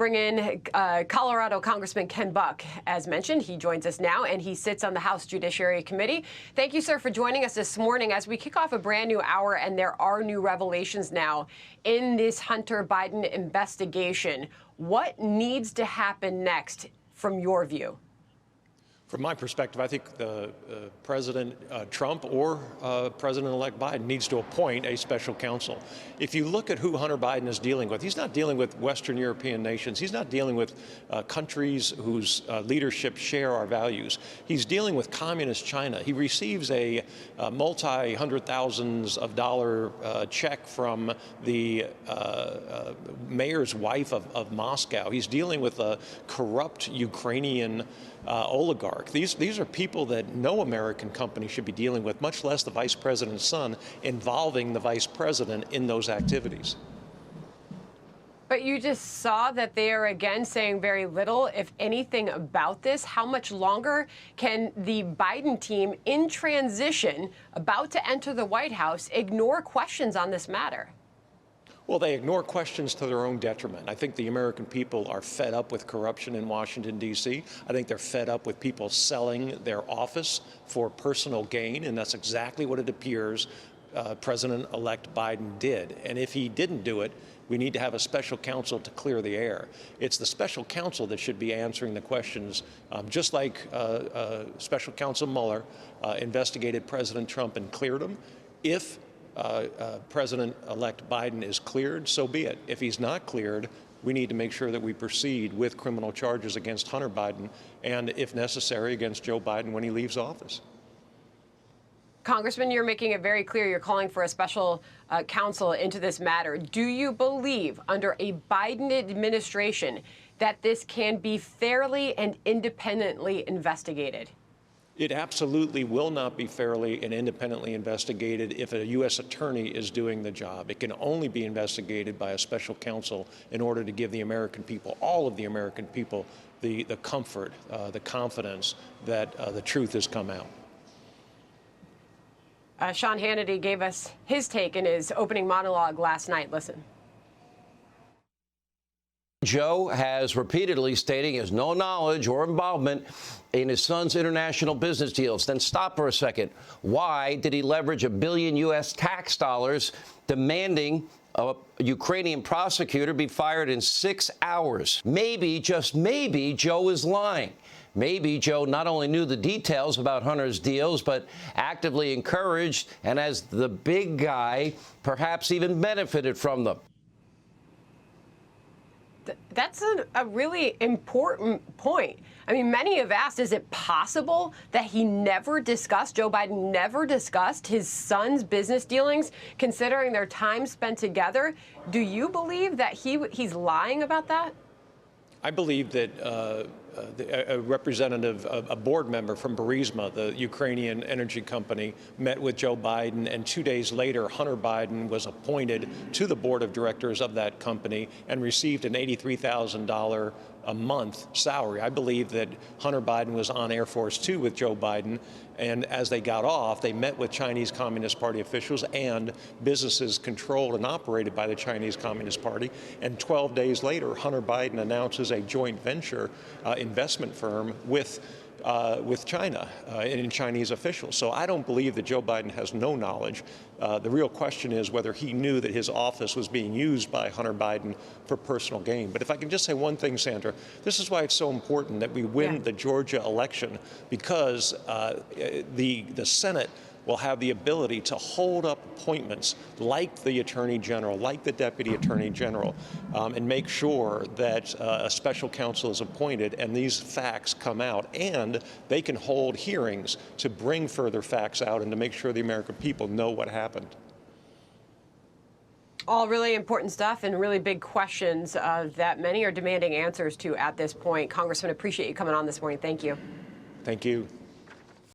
Bring in Colorado Congressman Ken Buck. As mentioned, he joins us now, and he sits on the House Judiciary Committee. Thank you, sir, for joining us this morning as we kick off a brand new hour, and there are new revelations now in this Hunter Biden investigation. What needs to happen next from your view? From my perspective, I think President Trump or President-elect Biden needs to appoint a special counsel. If you look at who Hunter Biden is dealing with, he's not dealing with Western European nations. He's not dealing with countries whose leadership share our values. He's dealing with communist China. He receives a multi-hundred thousands of dollar check from the mayor's wife of Moscow. He's dealing with a corrupt Ukrainian oligarch. These are people that no American company should be dealing with, much less the vice president's son involving the vice president in those activities. But you just saw that they are again saying very little, if anything, about this. How much longer can the Biden team in transition, about to enter the White House, ignore questions on this matter? Well, they ignore questions to their own detriment. I think the American people are fed up with corruption in Washington, D.C. I think they're fed up with people selling their office for personal gain, and that's exactly what it appears President-elect Biden did. And if he didn't do it, we need to have a special counsel to clear the air. It's the special counsel that should be answering the questions, just like Special Counsel Mueller investigated President Trump and cleared him. If President-elect Biden is cleared, so be it. If he's not cleared, we need to make sure that we proceed with criminal charges against Hunter Biden and, if necessary, against Joe Biden when he leaves office. Congressman, you're making it very clear you're calling for a special counsel into this matter. Do you believe, under a Biden administration, that this can be fairly and independently investigated? It absolutely will not be fairly and independently investigated if a U.S. attorney is doing the job. It can only be investigated by a special counsel in order to give the American people, all of the American people, the comfort, the confidence that the truth has come out. Sean Hannity gave us his take in his opening monologue last night. Listen. Joe has repeatedly stating he has no knowledge or involvement in his son's international business deals. Then stop for a second. Why did he leverage $1 billion U.S. tax dollars demanding a Ukrainian prosecutor be fired in 6 hours? Maybe, just maybe, Joe is lying. Maybe Joe not only knew the details about Hunter's deals, but actively encouraged and, as the big guy, perhaps even benefited from them. That's a really important point. I mean, many have asked, is it possible that he never discussed, Joe Biden never discussed his son's business dealings, considering their time spent together? Do you believe that he's lying about that? I believe that a representative, a board member from Burisma, the Ukrainian energy company, met with Joe Biden, and 2 days later, Hunter Biden was appointed to the board of directors of that company and received an $83,000 a month salary. I believe that Hunter Biden was on Air Force Two with Joe Biden, and as they got off, they met with Chinese Communist Party officials and businesses controlled and operated by the Chinese Communist Party. And 12 days later, Hunter Biden announces a joint venture investment firm with China and Chinese officials. So I don't believe that Joe Biden has no knowledge. The real question is whether he knew that his office was being used by Hunter Biden for personal gain. But if I can just say one thing, Sandra, this is why it's so important that we win the Georgia election, because the Senate will have the ability to hold up appointments like the Attorney General, like the Deputy Attorney General, and make sure that a special counsel is appointed and these facts come out, and they can hold hearings to bring further facts out and to make sure the American people know what happened. All really important stuff and really big questions that many are demanding answers to at this point. Congressman, appreciate you coming on this morning. Thank you. Thank you.